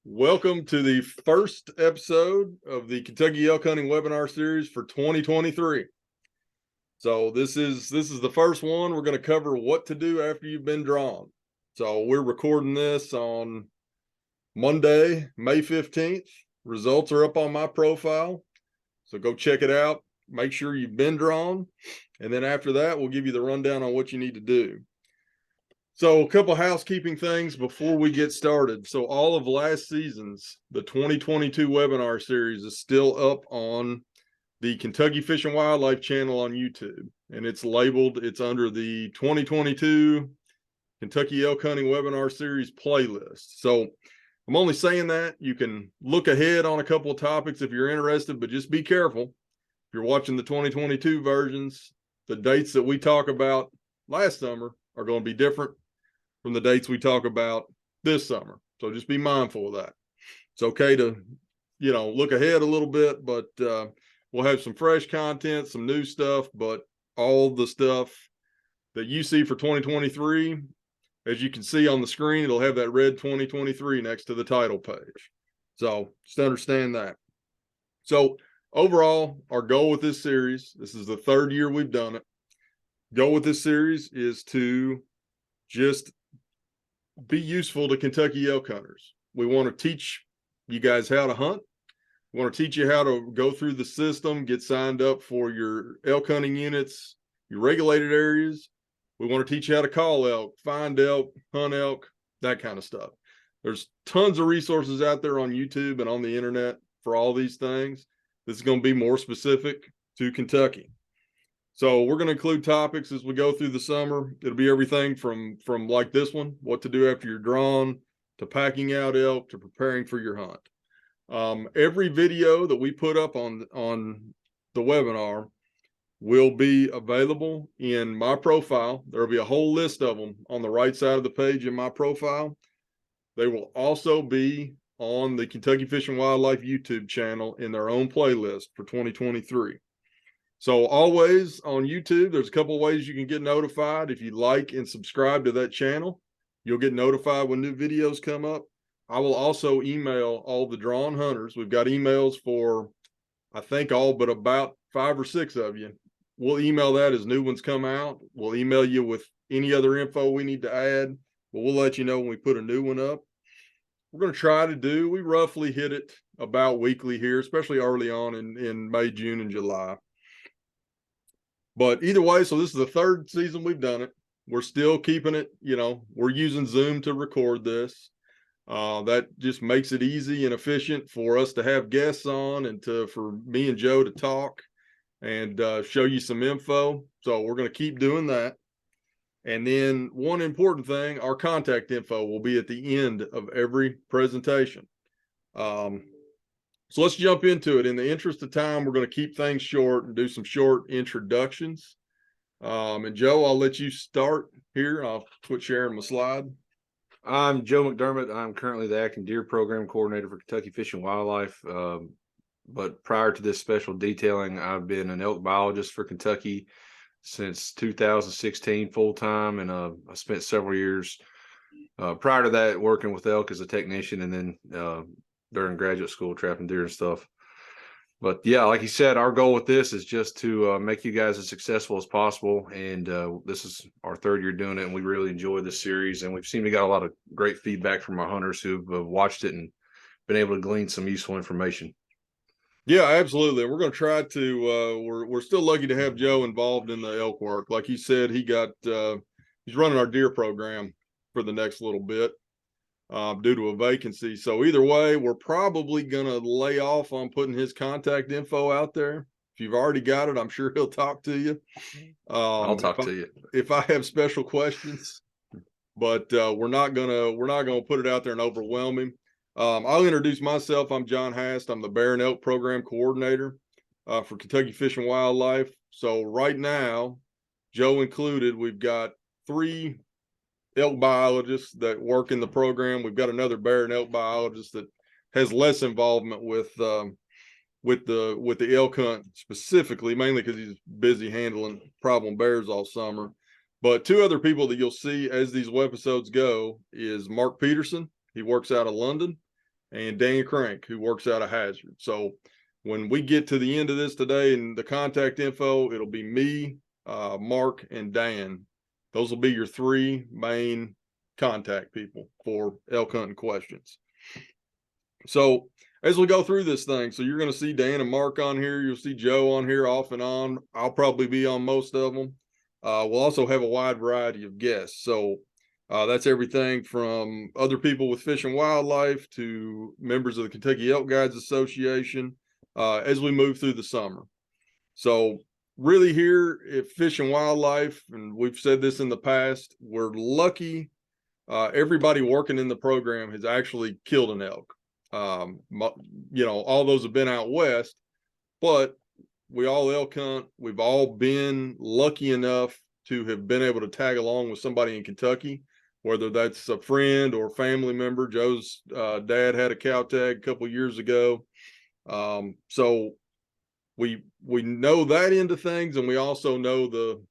Welcome to the first episode of the Kentucky Elk Hunting Webinar Series for 2023. So this is the first one. We're going to cover what to do after you've been drawn. So we're recording this on Monday, May 15th. Results are up on my profile. So go check it out. Make sure you've been drawn. And then after that, we'll give you the rundown on what you need to do. So a couple housekeeping things before we get started. So all of last season's, the 2022 webinar series is still up on the Kentucky Fish and Wildlife channel on YouTube. And it's labeled, it's under the 2022 Kentucky Elk Hunting Webinar Series playlist. So I'm only saying that. You can look ahead on a couple of topics if you're interested, but just be careful. If you're watching the 2022 versions, the dates that we talk about last summer are going to be different from the dates we talk about this summer. So just be mindful of that. It's okay to, look ahead a little bit, but we'll have some fresh content, some new stuff, but all the stuff that you see for 2023, as you can see on the screen, it'll have that red 2023 next to the title page. So just understand that. So overall, our goal with this series, this is the third year we've done it. Goal with this series is to just be useful to Kentucky elk hunters. We want to teach you guys how to hunt. We want to teach you how to go through the system, get signed up for your elk hunting units, your regulated areas. We want to teach you how to call elk, find elk, hunt elk, that kind of stuff. There's tons of resources out there on YouTube and on the internet for all these things. This is going to be more specific to Kentucky. So we're going to include topics as we go through the summer. It'll be everything from like this one, what to do after you're drawn, to packing out elk, to preparing for your hunt. Every video that we put up on the webinar will be available in my profile. There'll be a whole list of them on the right side of the page in my profile. They will also be on the Kentucky Fish and Wildlife YouTube channel in their own playlist for 2023. So always on YouTube, there's a couple of ways you can get notified. If you like and subscribe to that channel, you'll get notified when new videos come up. I will also email all the drawn hunters. We've got emails for, I think, all but about 5 or 6 of you. We'll email that as new ones come out. We'll email you with any other info we need to add, but we'll let you know when we put a new one up. We're going to try to do, we roughly hit it about weekly here, especially early on in May, June, and July. But either way, so this is the third season we've done it. We're still keeping it, we're using Zoom to record this. That just makes it easy and efficient for us to have guests on and for me and Joe to talk and show you some info. So we're going to keep doing that. And then one important thing, our contact info will be at the end of every presentation. So let's jump into it. In the interest of time, we're going to keep things short and do some short introductions. And Joe, I'll let you start here. I'll quit sharing my slide. I'm Joe McDermott. I'm currently the Acting Deer Program Coordinator for Kentucky Fish and Wildlife. But prior to this special detailing, I've been an elk biologist for Kentucky since 2016 full-time, and I spent several years prior to that working with elk as a technician, and then during graduate school trapping deer and stuff. But yeah, like you said, our goal with this is just to make you guys as successful as possible. And this is our third year doing it, and we really enjoy this series. And we've seemed to got a lot of great feedback from our hunters who've watched it and been able to glean some useful information. Yeah, absolutely. We're going to try to, we're still lucky to have Joe involved in the elk work. Like he said, he's running our deer program for the next little bit due to a vacancy. So either way, we're probably going to lay off on putting his contact info out there. If you've already got it, I'm sure he'll talk to you. I'll talk to you if I have special questions, but we're not gonna put it out there and overwhelm him. I'll introduce myself. I'm John Hast. I'm the Bear and Elk Program Coordinator for Kentucky Fish and Wildlife. So right now, Joe included, we've got 3 elk biologists that work in the program. We've got another bear and elk biologist that has less involvement with the elk hunt specifically, mainly because he's busy handling problem bears all summer. But 2 other people that you'll see as these webisodes go is Mark Peterson. He works out of London. and Dan Crank, who works out of Hazard. So when we get to the end of this today and the contact info, it'll be me, Mark, and Dan. Those will be your three main contact people for elk hunting questions. So as we go through this thing, so you're going to see Dan and Mark on here. You'll see Joe on here off and on. I'll probably be on most of them. We'll also have a wide variety of guests. So that's everything from other people with Fish and Wildlife to members of the Kentucky Elk Guides Association as we move through the summer. So really here at Fish and Wildlife, and we've said this in the past, we're lucky. Everybody working in the program has actually killed an elk. All those have been out west, but we all elk hunt. We've all been lucky enough to have been able to tag along with somebody in Kentucky, whether that's a friend or family member. Joe's dad had a cow tag a couple years ago. So we know that end of things, and we also know the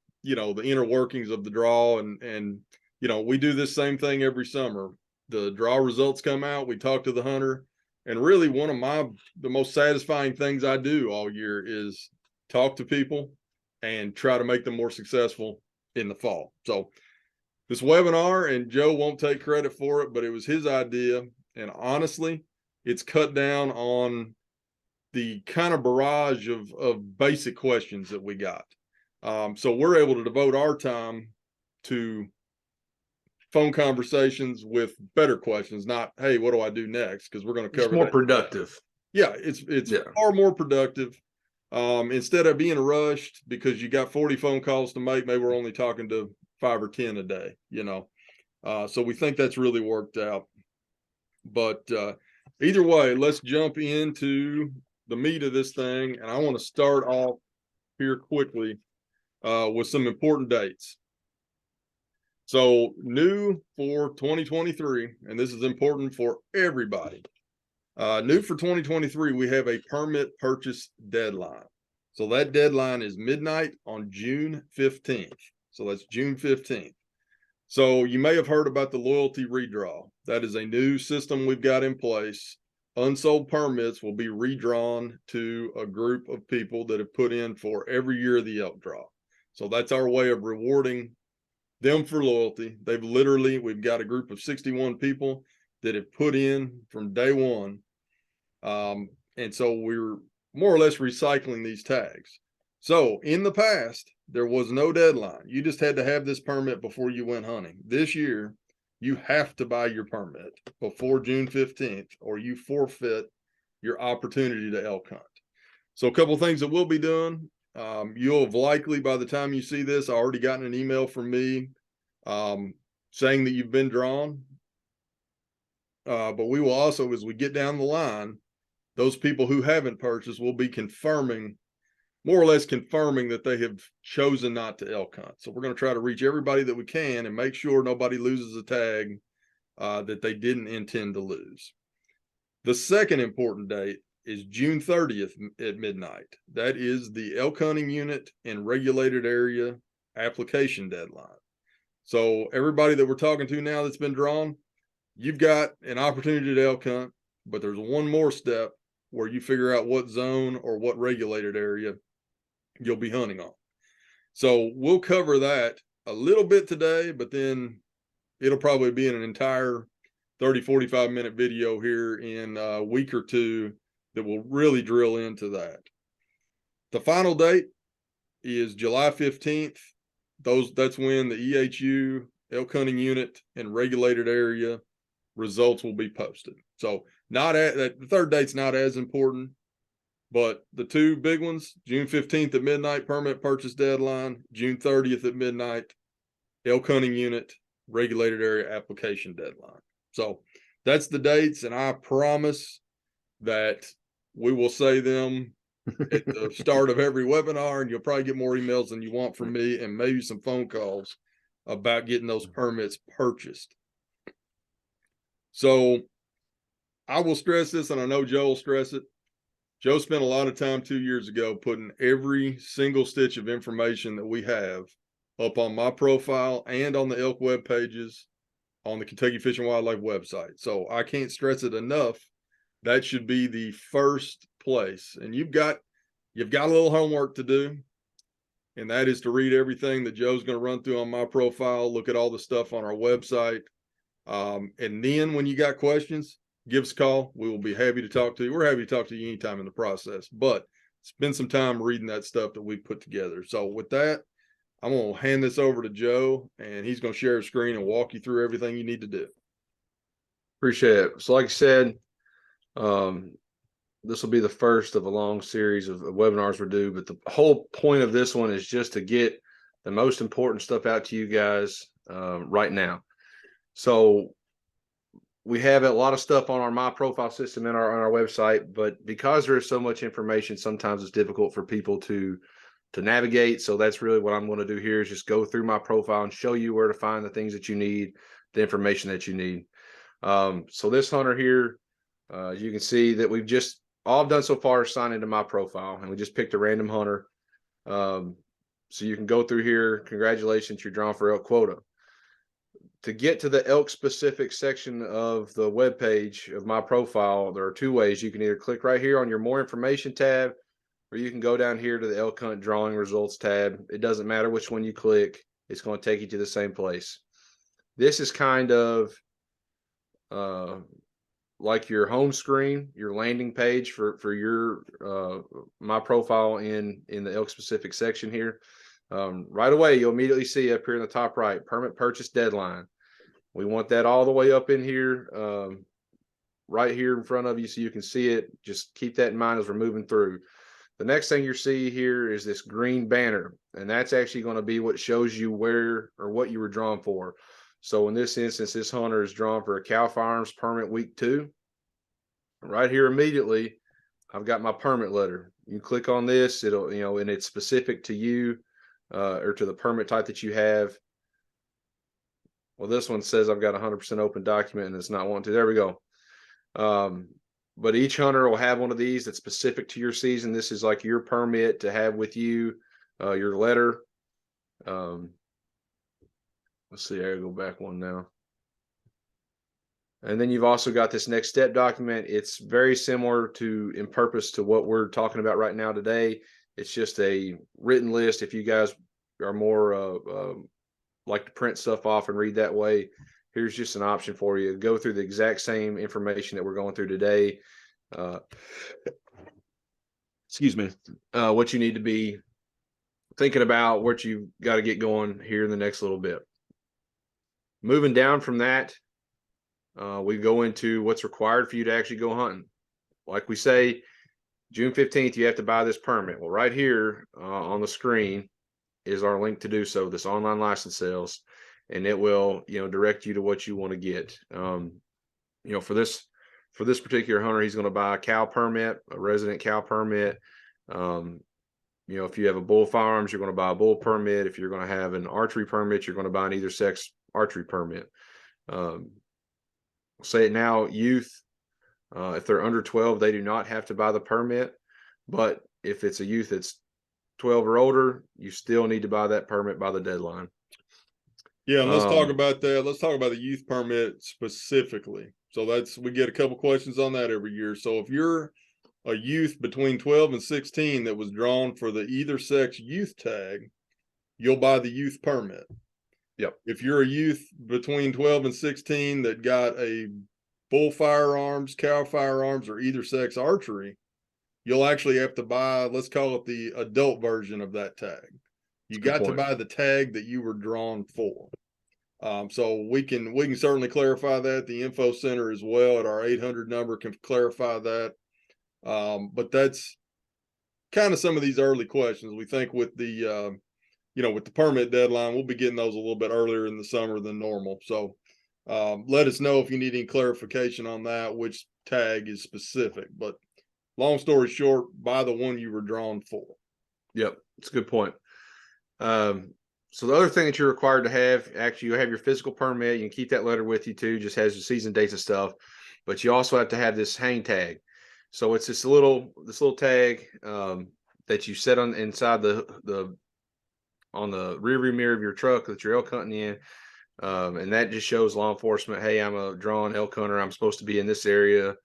inner workings of the draw, and we do this same thing every summer. The draw results come out, we talk to the hunter, and really one of the most satisfying things I do all year is talk to people and try to make them more successful in the fall. So this webinar, and Joe won't take credit for it, but it was his idea, and honestly, it's cut down on the kind of barrage of basic questions that we got. So we're able to devote our time to phone conversations with better questions, not, hey, what do I do next? Because we're going to cover it's more that. Productive. Yeah, it's far more productive. Instead of being rushed because you got 40 phone calls to make, maybe we're only talking to 5 or 10 a day, so we think that's really worked out. But either way, let's jump into the meat of this thing, and I want to start off here quickly with some important dates. So new for 2023, and this is important for everybody. New for 2023, we have a permit purchase deadline. So that deadline is midnight on June 15th. So that's June 15th. So you may have heard about the loyalty redraw. That is a new system we've got in place. Unsold permits will be redrawn to a group of people that have put in for every year of the elk draw. So that's our way of rewarding them for loyalty. We've got a group of 61 people that have put in from day one. And so we're more or less recycling these tags. So in the past, there was no deadline. You just had to have this permit before you went hunting. This year, you have to buy your permit before June 15th, or you forfeit your opportunity to elk hunt. So a couple of things that we'll be doing. You'll have likely, by the time you see this, already gotten an email from me saying that you've been drawn. But we will also, as we get down the line, those people who haven't purchased will be more or less confirming that they have chosen not to elk hunt. So we're going to try to reach everybody that we can and make sure nobody loses a tag that they didn't intend to lose. The second important date is June 30th at midnight. That is the Elk Hunting Unit and Regulated Area application deadline. So everybody that we're talking to now that's been drawn, you've got an opportunity to elk hunt, but there's one more step where you figure out what zone or what regulated area you'll be hunting on. So we'll cover that a little bit today, but then it'll probably be in an entire 30-45 minute video here in a week or two that will really drill into that. The final date is July 15th. That's when the EHU, Elk Hunting Unit, and Regulated Area results will be posted. So the third date's not as important, but the two big ones, June 15th at midnight, permit purchase deadline, June 30th at midnight, Elk Hunting Unit, Regulated Area application deadline. So that's the dates, and I promise that we will say them at the start of every webinar, and you'll probably get more emails than you want from me and maybe some phone calls about getting those permits purchased. So I will stress this, and I know Joe will stress it. Joe spent a lot of time 2 years ago putting every single stitch of information that we have up on my profile and on the elk web pages on the Kentucky Fish and Wildlife website. So I can't stress it enough that should be the first place. And you've got a little homework to do, and that is to read everything that Joe's going to run through on my profile, look at all the stuff on our website. And then when you got questions, give us a call. We will be happy to talk to you. We're happy to talk to you anytime in the process, but spend some time reading that stuff that we put together. So with that, I'm going to hand this over to Joe, and he's going to share his screen and walk you through everything you need to do. Appreciate it. So like I said, this will be the first of a long series of webinars we do, but the whole point of this one is just to get the most important stuff out to you guys right now. So we have a lot of stuff on our My Profile system and on our website, but because there is so much information, sometimes it's difficult for people to navigate. So that's really what I'm going to do here is just go through my profile and show you where to find the things that you need, the information that you need. So this hunter here, you can see that we've just all I've done so far is sign into my profile, and we just picked a random hunter. So you can go through here. Congratulations, you're drawn for elk quota. To get to the elk specific section of the web page of my profile, there are two ways. You can either click right here on your more information tab, or you can go down here to the elk hunt drawing results tab. It doesn't matter which one you click. It's going to take you to the same place. This is kind of like your home screen, your landing page for your my profile in the elk specific section here. Right away, you'll immediately see up here in the top right, permit purchase deadline. We want that all the way up in here, right here in front of you so you can see it. Just keep that in mind as we're moving through. The next thing you see here is this green banner, and that's actually going to be what shows you where or what you were drawn for. So in this instance, this hunter is drawn for a Cal Firearms permit week 2. Right here immediately, I've got my permit letter. You click on this, it'll, and it's specific to you or to the permit type that you have. Well, this one says I've got 100% open document and it's not wanting to. There we go. But each hunter will have one of these that's specific to your season. This is like your permit to have with you, your letter. Let's see, I gotta go back one now. And then you've also got this next step document. It's very similar in purpose to what we're talking about right now today. It's just a written list. If you guys are more like to print stuff off and read that way, here's just an option for you. Go through the exact same information that we're going through today. Excuse me. What you need to be thinking about, what you got to get going here in the next little bit. Moving down from that, we go into what's required for you to actually go hunting. Like we say, June 15th, you have to buy this permit. Well, right here on the screen is our link to do so, this online license sales, and it will, direct you to what you want to get. For this particular hunter, he's going to buy a cow permit, a resident cow permit. If you have a bull firearms, you're going to buy a bull permit. If you're going to have an archery permit, you're going to buy an either sex archery permit. Say it now, youth, if they're under 12, they do not have to buy the permit. But if it's a youth that's 12 or older, you still need to buy that permit by the deadline. Yeah, and let's talk about that. Let's talk about the youth permit specifically. So we get a couple questions on that every year. So if you're a youth between 12 and 16 that was drawn for the either sex youth tag, you'll buy the youth permit. Yep. If you're a youth between 12 and 16 that got a bull firearms, cow firearms, or either sex archery, you'll actually have to buy, let's call it the adult version of that tag. You got to buy the tag that you were drawn for. So we can certainly clarify that. The info center as well at our 800 number can clarify that. But that's kind of some of these early questions. We think with the with the permit deadline, we'll be getting those a little bit earlier in the summer than normal. So let us know if you need any clarification on that, which tag is specific. But long story short, buy the one you were drawn for. Yep, it's a good point. So the other thing that you're required to have, actually, you have your physical permit. You can keep that letter with you too, just has your season dates and stuff. But you also have to have this hang tag. So it's this little tag that you set on inside on the rearview mirror of your truck that you're elk hunting in. And that just shows law enforcement, hey, I'm a drawn elk hunter. I'm supposed to be in this area.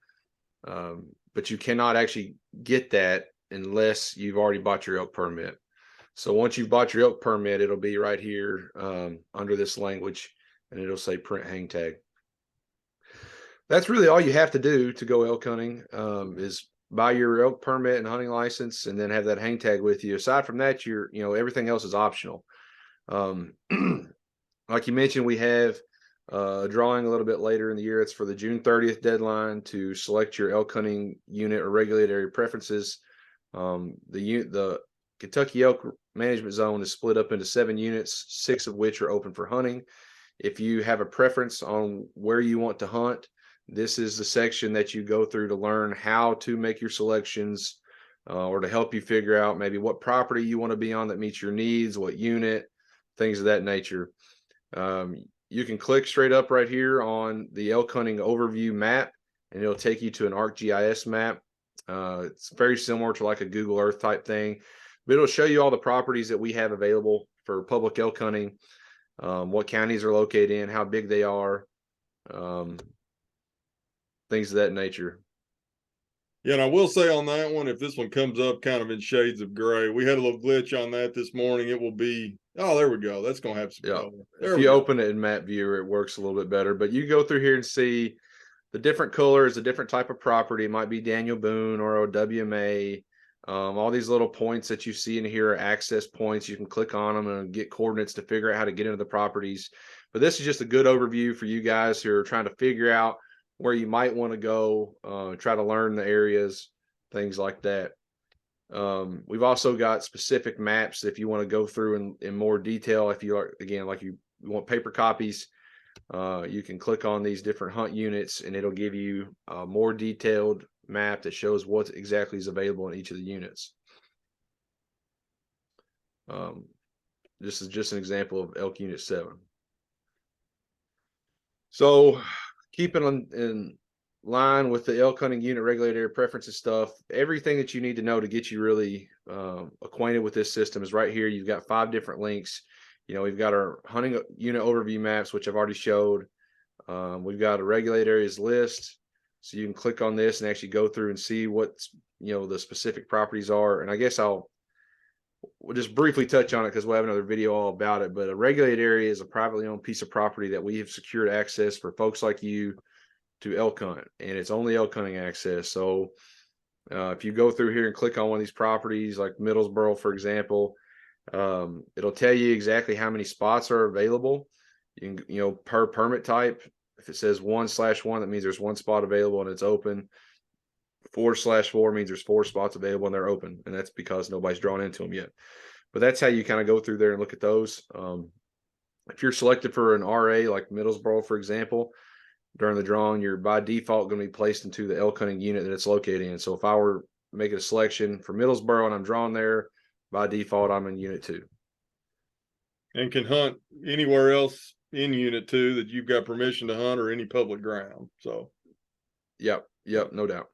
But you cannot actually get that unless you've already bought your elk permit. So once you've bought your elk permit, it'll be right here under this language, and it'll say print hang tag. That's really all you have to do to go elk hunting, is buy your elk permit and hunting license, and then have that hang tag with you. Aside from that, everything else is optional. Like you mentioned, we have a drawing a little bit later in the year. It's for the June 30th deadline to select your elk hunting unit or regulated area preferences. The Kentucky Elk Management Zone is split up into 7 units, 6 of which are open for hunting. If you have a preference on where you want to hunt, this is the section that you go through to learn how to make your selections, or to help you figure out maybe what property you want to be on that meets your needs, what unit, things of that nature. You can click straight up right here on the elk hunting overview map, and it'll take you to an ArcGIS map. It's very similar to like a Google Earth type thing, but it'll show you all the properties that we have available for public elk hunting, what counties are located in, how big they are, things of that nature. Yeah, and I will say on that one, if this one comes up kind of in shades of gray, we had a little glitch on that this morning. It will be, oh, there we go. That's going to have some color. If you open it in Map Viewer, it works a little bit better. But you go through here and see the different colors, a different type of property. It might be Daniel Boone or a WMA. All these little points that you see in here are access points. You can click on them and get coordinates to figure out how to get into the properties. But this is just a good overview for you guys who are trying to figure out where you might want to go, try to learn the areas, things like that. We've also got specific maps if you want to go through in more detail. If you are, again, like you want paper copies, you can click on these different hunt units, and it'll give you a more detailed map that shows what exactly is available in each of the units. This is just an example of Elk Unit 7. So keeping in line with the elk hunting unit regulated area preferences stuff, everything that you need to know to get you really acquainted with this system is right here. You've got 5 different links. We've got our hunting unit overview maps, which I've already showed. We've got a regulated areas list, so you can click on this and actually go through and see what the specific properties are. And I guess we'll just briefly touch on it because we'll have another video all about it. But a regulated area is a privately owned piece of property that we have secured access for folks like you to elk hunt, and it's only elk hunting access. So if you go through here and click on one of these properties like Middlesboro, for example, it'll tell you exactly how many spots are available. You can, per permit type. If it says 1/1, that means there's 1 spot available and it's open. 4/4 means there's 4 spots available and they're open, and that's because nobody's drawn into them yet. But that's how you kind of go through there and look at those. If you're selected for an RA like Middlesboro, for example, during the drawing, you're by default going to be placed into the elk hunting unit that it's located in. So if I were making a selection for Middlesboro and I'm drawn there, by default I'm in Unit 2. And can hunt anywhere else in Unit 2 that you've got permission to hunt, or any public ground. So yep, no doubt.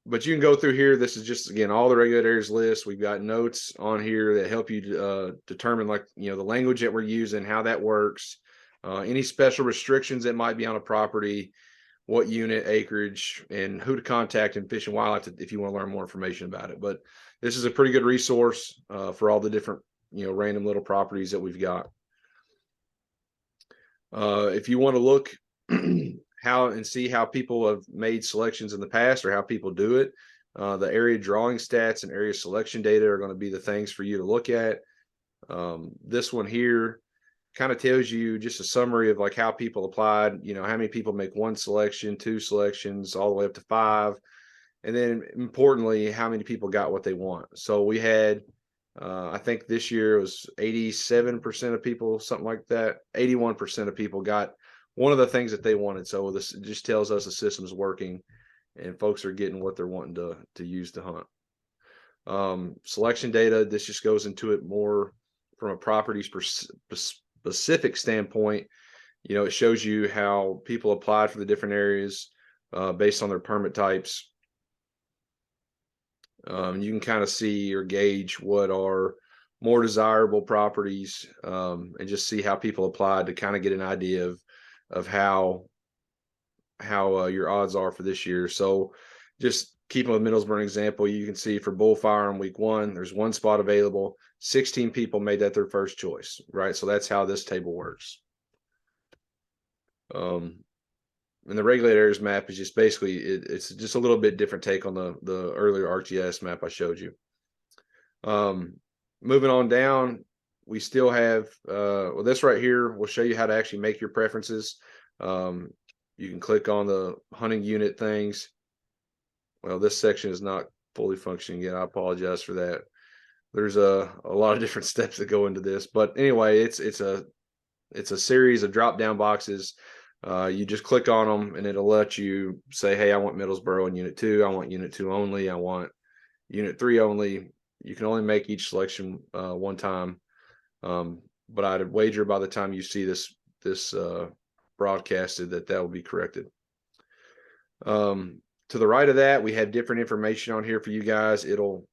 But you can go through here. This is just, again, all the regulated areas list. We've got notes on here that help you determine, like, the language that we're using, how that works, any special restrictions that might be on a property, what unit, acreage, and who to contact in Fish and Wildlife if you want to learn more information about it. But this is a pretty good resource for all the different, random little properties that we've got. If you want to look and see how people have made selections in the past, or how people do it, the area drawing stats and area selection data are going to be the things for you to look at. This one here kind of tells you just a summary of like how people applied, how many people make 1 selection, 2 selections, all the way up to 5. And then importantly, how many people got what they want. So we had, I think this year it was 87% of people, something like that. 81% of people got one of the things that they wanted. So this just tells us the system's working and folks are getting what they're wanting to use to hunt. Selection data, this just goes into it more from a property's specific standpoint. It shows you how people applied for the different areas based on their permit types. You can kind of see or gauge what are more desirable properties, and just see how people applied to kind of get an idea of how how your odds are for this year. So just keeping with Middlesbrough an example, you can see for bull firearm week 1, there's 1 spot available. 16 people made that their first choice, right? So that's how this table works. And the regulated areas map is just basically, it's just a little bit different take on the earlier ArcGIS map I showed you. Moving on down, we still have, well, this right here will show you how to actually make your preferences. You can click on the hunting unit things. Well, this section is not fully functioning yet. I apologize for that. There's a lot of different steps that go into this, but anyway, it's a series of drop down boxes. You just click on them and it'll let you say, hey, I want Middlesbrough in Unit 2. I want Unit 2 only. I want Unit 3 only. You can only make each selection one time. But I'd wager by the time you see this broadcasted that will be corrected. To the right of that, we have different information on here for you guys. It'll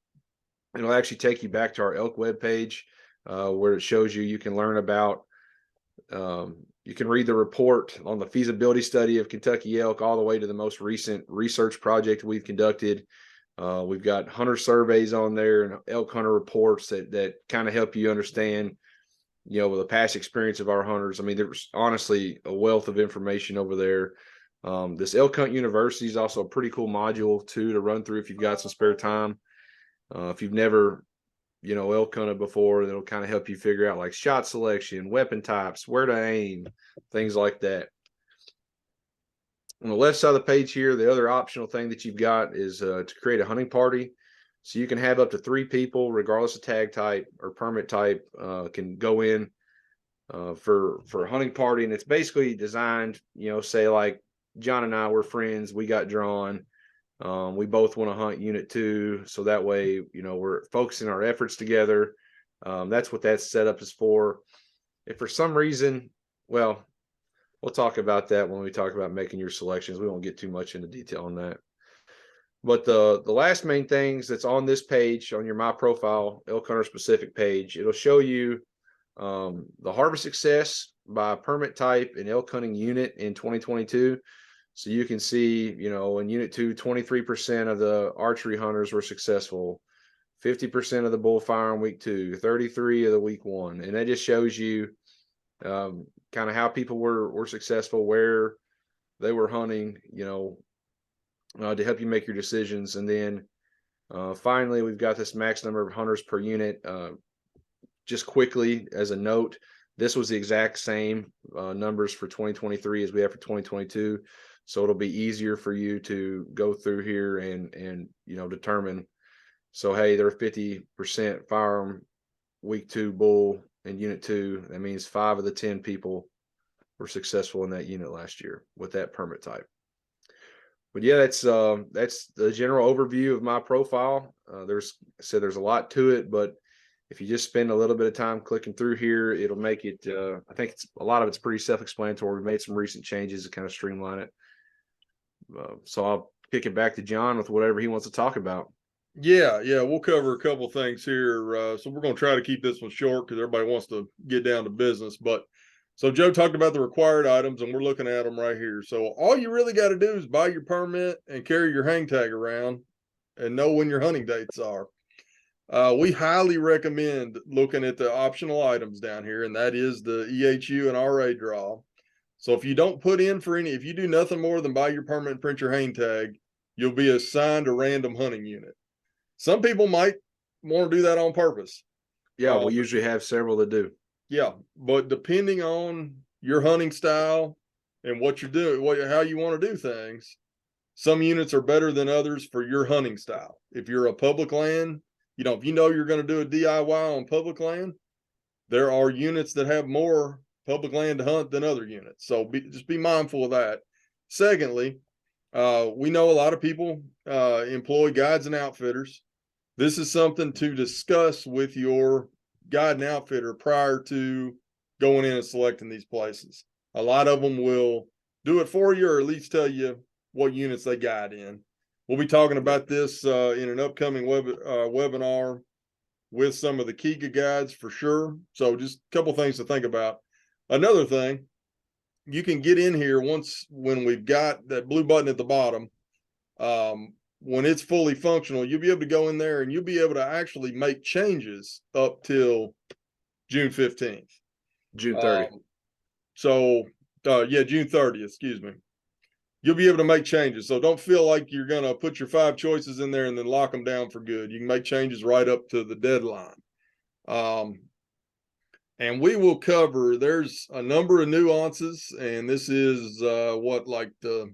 actually take you back to our elk webpage where it shows you can learn about, you can read the report on the feasibility study of Kentucky elk all the way to the most recent research project we've conducted. We've got hunter surveys on there and Elk Hunter Reports that kind of help you understand, with the past experience of our hunters. I mean, there's honestly a wealth of information over there. This Elk Hunt University is also a pretty cool module too to run through if you've got some spare time. If you've never, elk hunted before, that'll kind of help you figure out like shot selection, weapon types, where to aim, things like that. On the left side of the page here, the other optional thing that you've got is to create a hunting party. So you can have up to 3 people, regardless of tag type or permit type, can go in for a hunting party. And it's basically designed, say like John and I were friends, we got drawn. We both want to hunt Unit 2. So that way, we're focusing our efforts together. That's what that setup is for. If for some reason, well, we'll talk about that when we talk about making your selections. We won't get too much into detail on that. But the last main things that's on this page, on your My Profile Elk Hunter Specific page, it'll show you the harvest success by permit type and elk hunting unit in 2022. So you can see, in Unit 2, 23% of the archery hunters were successful, 50% of the bull firearm week 2, 33 of the week 1. And that just shows you kind of how people were successful, where they were hunting, to help you make your decisions. And then finally, we've got this max number of hunters per unit. Just quickly as a note, this was the exact same numbers for 2023 as we have for 2022. So it'll be easier for you to go through here and determine. So, hey, they're 50% firearm week 2 bull in Unit 2. That means 5 of the 10 people were successful in that unit last year with that permit type. But yeah, that's the general overview of my profile. There's a lot to it, but if you just spend a little bit of time clicking through here, it'll make it. I think a lot of it's pretty self-explanatory. We made some recent changes to kind of streamline it. So I'll kick it back to John with whatever he wants to talk about. Yeah, we'll cover a couple things here. So we're going to try to keep this one short because everybody wants to get down to business. But so Joe talked about the required items, and we're looking at them right here. So all you really got to do is buy your permit and carry your hang tag around and know when your hunting dates are. We highly recommend looking at the optional items down here, and that is the EHU and RA draw. So if you don't put in for if you do nothing more than buy your permit and print your hang tag, you'll be assigned a random hunting unit. Some people might want to do that on purpose. Yeah, we usually have several that do. Yeah, but depending on your hunting style and what you're doing, how you want to do things, some units are better than others for your hunting style. If you're a public land, if you're going to do a DIY on public land, there are units that have more public land to hunt than other units. So just be mindful of that. Secondly, we know a lot of people employ guides and outfitters. This is something to discuss with your guide and outfitter prior to going in and selecting these places. A lot of them will do it for you, or at least tell you what units they guide in. We'll be talking about this in an upcoming webinar with some of the KIGA guides for sure. So just a couple things to think about. Another thing, you can get in here when we've got that blue button at the bottom. When it's fully functional, you'll be able to go in there and you'll be able to actually make changes up till June 15th. June 30th. June 30th, excuse me. You'll be able to make changes. So don't feel like you're going to put your 5 choices in there and then lock them down for good. You can make changes right up to the deadline. And we will cover, there's a number of nuances, and this is like the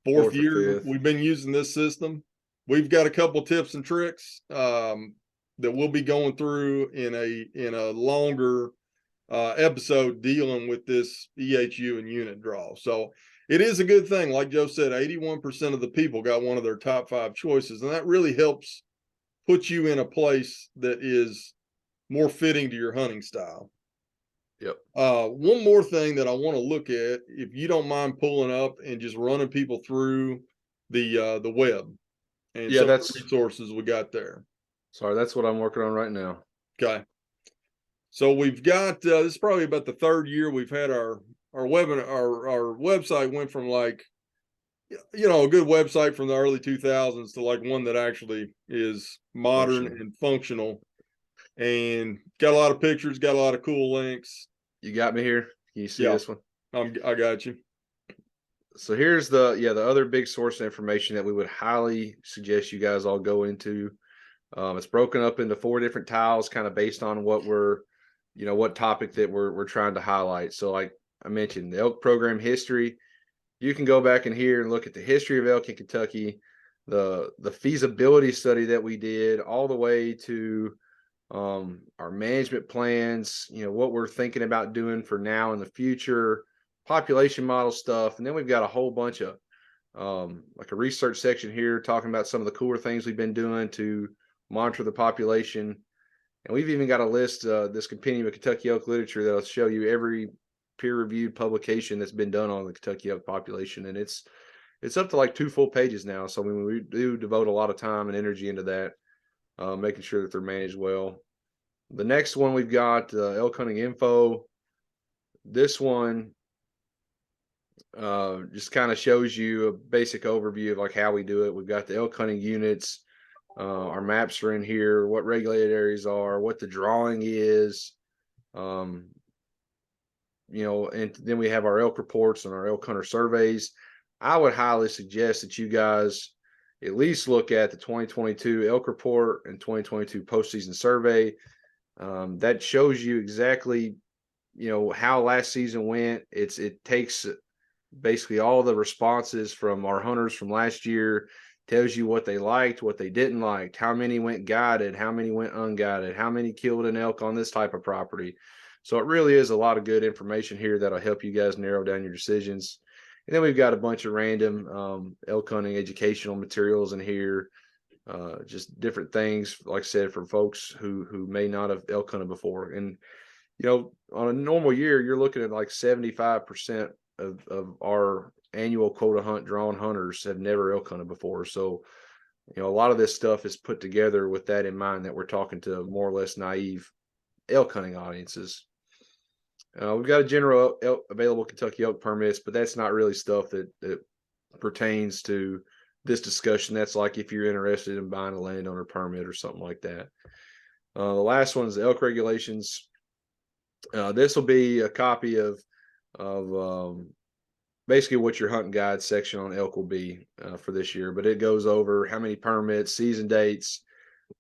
fourth year we've been using this system. We've got a couple tips and tricks that we'll be going through in a longer episode dealing with this EHU and unit draw. So it is a good thing. Like Joe said, 81% of the people got one of their top 5 choices, and that really helps put you in a place that is more fitting to your hunting style. Yep. One more thing that I want to look at, if you don't mind pulling up and just running people through the web and some of the resources we got there. Sorry, that's what I'm working on right now. Okay. So we've got this is probably about the 3rd year we've had our webinar. Our website went from like, you know, a good website from the early 2000s to like one that actually is modern and functional, and got a lot of pictures, got a lot of cool links. You got me here. Can you see this one? I got you. So here's the other big source of information that we would highly suggest you guys all go into. It's broken up into 4 different tiles, kind of based on what what topic that we're trying to highlight. So like I mentioned, the elk program history, you can go back in here and look at the history of elk in Kentucky, the feasibility study that we did, all the way to our management plans, what we're thinking about doing for now and the future, population model stuff. And then we've got a whole bunch of like a research section here talking about some of the cooler things we've been doing to monitor the population. And we've even got a list, this compendium of Kentucky elk literature that'll show you every peer-reviewed publication that's been done on the Kentucky elk population. And it's up to like 2 full pages now. So we do devote a lot of time and energy into that, making sure that they're managed well. The next one we've got elk hunting info. This one just kind of shows you a basic overview of like how we do it. We've got the elk hunting units. Our maps are in here, what regulated areas are, what the drawing is, and then we have our elk reports and our elk hunter surveys. I would highly suggest that you guys at least look at the 2022 elk report and 2022 postseason survey. That shows you exactly, how last season went. It takes basically all the responses from our hunters from last year, tells you what they liked, what they didn't like, how many went guided, how many went unguided, how many killed an elk on this type of property. So it really is a lot of good information here that'll help you guys narrow down your decisions. And then we've got a bunch of random elk hunting educational materials in here, just different things, like I said, for folks who may not have elk hunted before. And, on a normal year, you're looking at like 75% of our annual quota hunt drawn hunters have never elk hunted before. So, a lot of this stuff is put together with that in mind, that we're talking to more or less naive elk hunting audiences. We've got a general available Kentucky elk permits, but that's not really stuff that pertains to this discussion. That's like if you're interested in buying a landowner permit or something like that. The last one is the Elk Regulations. This will be a copy of basically what your hunting guide section on elk will be for this year, but it goes over how many permits, season dates.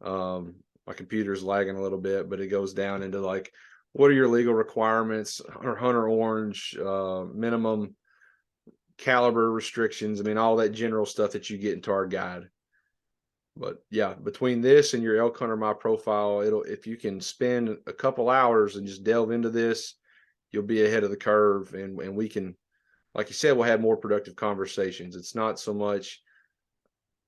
My computer's lagging a little bit, but it goes down into like, what are your legal requirements, or hunter orange, minimum caliber restrictions. I mean, all that general stuff that you get into our guide. But yeah, between this and your Elk Hunter My Profile, if you can spend a couple hours and just delve into this, you'll be ahead of the curve, and we can, like you said, we'll have more productive conversations. It's not so much,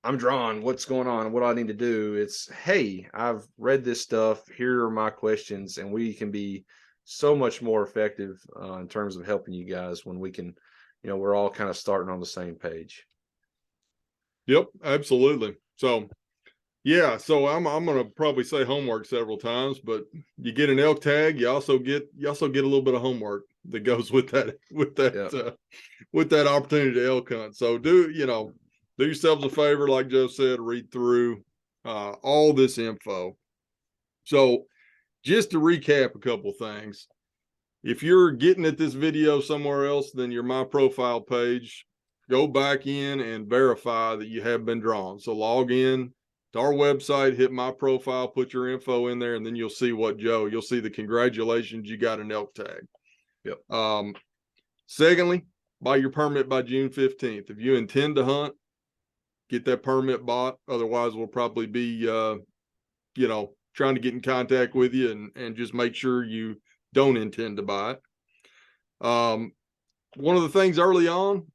I'm drawn, what's going on, what do I need to do? It's, hey, I've read this stuff, here are my questions, and we can be so much more effective in terms of helping you guys when we can, we're all kind of starting on the same page. Yep, absolutely. So yeah, so I'm gonna probably say homework several times, but you get an elk tag, you also get a little bit of homework. that goes with that Yep. with that opportunity to elk hunt. So do yourselves a favor, like Joe said, read through all this info. So just to recap a couple things, if you're getting at this video somewhere else than your My Profile page, go back in and verify that you have been drawn. So log in to our website, hit My Profile, put your info in there, and then you'll see you'll see the congratulations, you got an elk tag. Yep. Secondly, buy your permit by June 15th. If you intend to hunt, get that permit bought. Otherwise, we'll probably be, trying to get in contact with you and just make sure you don't intend to buy it. One of the things early on,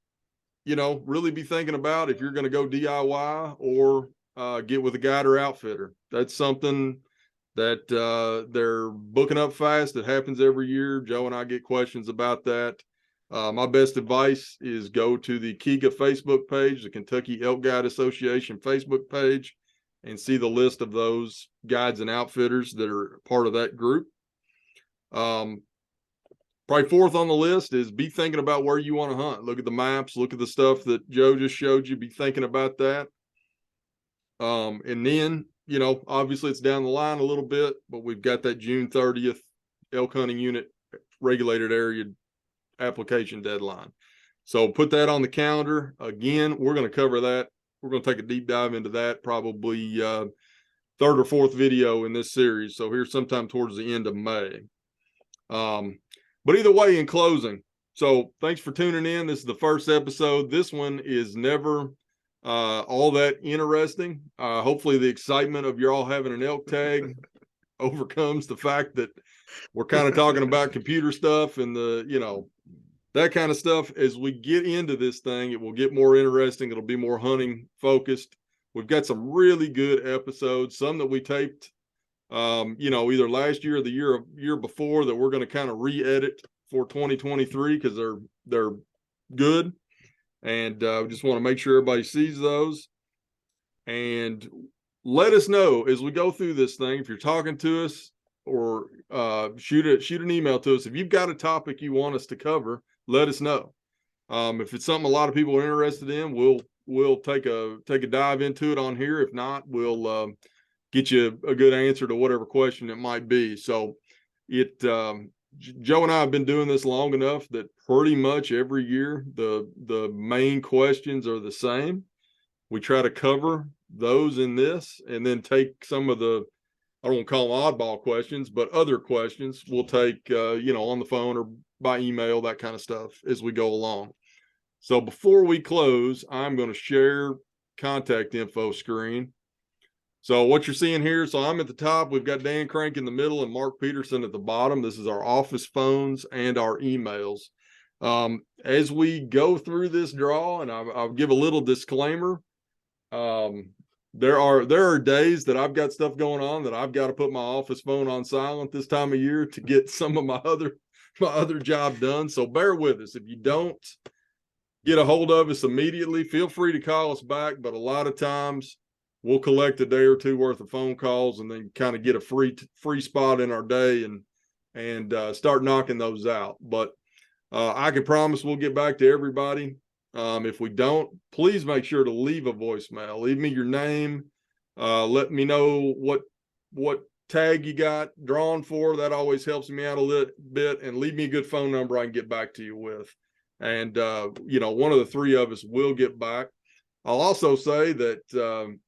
really be thinking about if you're going to go DIY or get with a guide or outfitter. That's something that they're booking up fast. It happens every year. Joe and I get questions about that. My best advice is go to the KIGA Facebook page, the Kentucky Elk Guide Association Facebook page, and see the list of those guides and outfitters that are part of that group. Probably fourth on the list is be thinking about where you want to hunt. Look at the maps, look at the stuff that Joe just showed you, be thinking about that. And then, obviously it's down the line a little bit, but we've got that June 30th elk hunting unit regulated area application deadline. So put that on the calendar. Again, we're going to cover that. We're going to take a deep dive into that, probably third or fourth video in this series. So here's sometime towards the end of May. But either way, in closing, so thanks for tuning in. This is the first episode. This one is never all that interesting. Hopefully the excitement of you all having an elk tag overcomes the fact that we're kind of talking about computer stuff and that kind of stuff. As we get into this thing, it will get more interesting. It'll be more hunting focused. We've got some really good episodes, some that we taped either last year or the year before, that we're going to kind of re-edit for 2023 because they're good, and just want to make sure everybody sees those. And let us know as we go through this thing. If you're talking to us, or shoot an email to us if you've got a topic you want us to cover. Let us know. If it's something a lot of people are interested in, we'll take a dive into it on here. If not, we'll get you a good answer to whatever question it might be. So Joe and I have been doing this long enough that pretty much every year the main questions are the same. We try to cover those in this, and then take some of the, I don't want to call them oddball questions, but other questions we'll take on the phone or by email, that kind of stuff, as we go along. So before we close, I'm going to share contact info screen. So what you're seeing here, so I'm at the top, we've got Dan Crank in the middle and Mark Peterson at the bottom. This is our office phones and our emails. As we go through this draw, and I'll give a little disclaimer, there are days that I've got stuff going on that I've got to put my office phone on silent this time of year to get some of my other job done. So bear with us. If you don't get a hold of us immediately, feel free to call us back. But a lot of times we'll collect a day or two worth of phone calls and then kind of get a free spot in our day and start knocking those out. But I can promise we'll get back to everybody. If we don't, please make sure to leave a voicemail. Leave me your name. Let me know what tag you got drawn for. That always helps me out a little bit. And leave me a good phone number I can get back to you with. And, one of the three of us will get back. I'll also say that,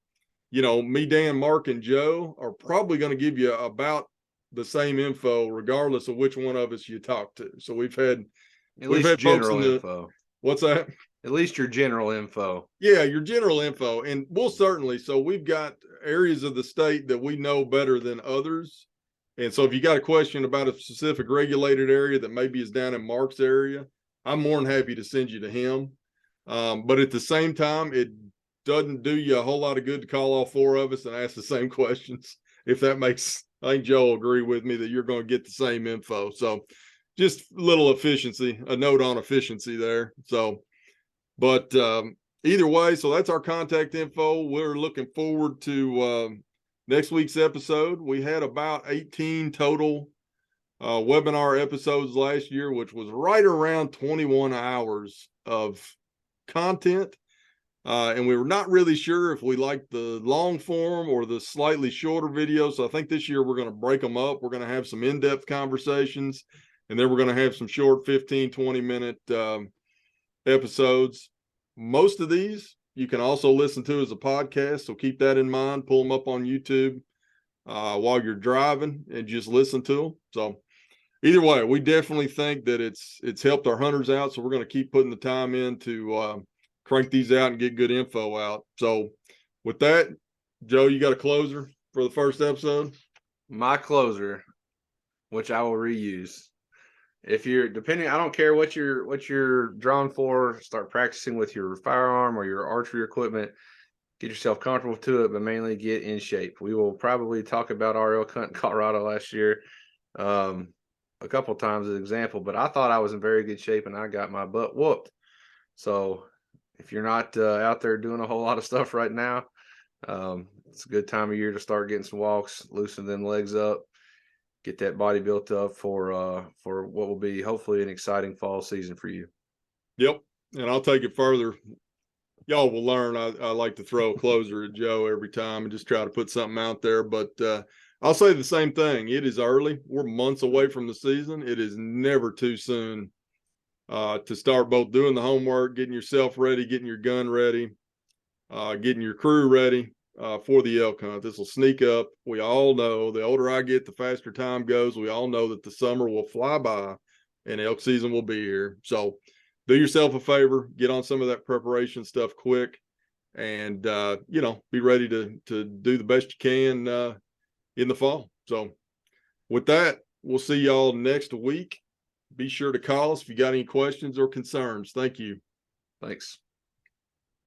me, Dan, Mark, and Joe are probably going to give you about the same info, regardless of which one of us you talk to. So we've had General info. What's that? At least your general info. Yeah, your general info. And we'll certainly, so we've got areas of the state that we know better than others. And so if you got a question about a specific regulated area that maybe is down in Mark's area, I'm more than happy to send you to him. But at the same time, it doesn't do you a whole lot of good to call all four of us and ask the same questions. If that makes, I think Joe will agree with me that you're going to get the same info. So just a little efficiency, a note on efficiency there. So, but either way, so that's our contact info. We're looking forward to next week's episode. We had about 18 total webinar episodes last year, which was right around 21 hours of content. And we were not really sure if we liked the long form or the slightly shorter videos. So I think this year we're going to break them up. We're going to have some in-depth conversations, and then we're going to have some short 15, 20-minute episodes. Most of these you can also listen to as a podcast. So keep that in mind. Pull them up on YouTube while you're driving and just listen to them. So either way, we definitely think that it's helped our hunters out. So we're going to keep putting the time in to crank these out and get good info out. So with that, Joe, you got a closer for the first episode? My closer, which I will reuse. If you're depending, I don't care what you're drawn for, start practicing with your firearm or your archery equipment. Get yourself comfortable to it, but mainly get in shape. We will probably talk about our elk hunt in Colorado last year a couple of times as an example, but I thought I was in very good shape and I got my butt whooped. So if you're not out there doing a whole lot of stuff right now, it's a good time of year to start getting some walks, loosen them legs up, get that body built up for what will be hopefully an exciting fall season for you. Yep. And I'll take it further. Y'all will learn. I like to throw a closer at Joe every time and just try to put something out there. But I'll say the same thing. It is early. We're months away from the season. It is never too soon to start both doing the homework, getting yourself ready, getting your gun ready, getting your crew ready for the elk hunt. This will sneak up. We all know the older I get, the faster time goes. We all know that the summer will fly by and elk season will be here. So do yourself a favor, get on some of that preparation stuff quick, and be ready to do the best you can in the fall. So with that, we'll see y'all next week. Be sure to call us if you got any questions or concerns. Thank you. Thanks.